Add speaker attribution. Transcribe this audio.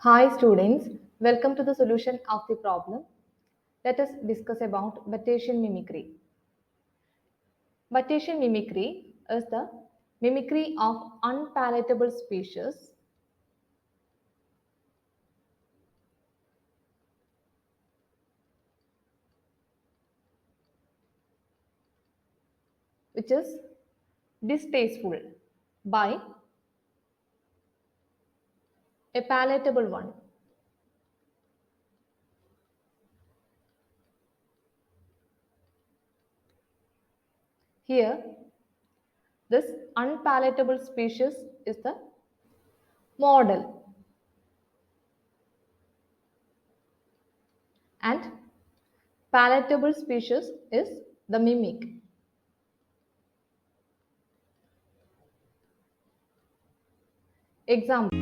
Speaker 1: Hi students, welcome to the solution of the problem. Let us discuss about Batesian mimicry. Batesian mimicry is the mimicry of unpalatable species which is distasteful by a palatable one. Here, this unpalatable species is the model and palatable species is the mimic. Example.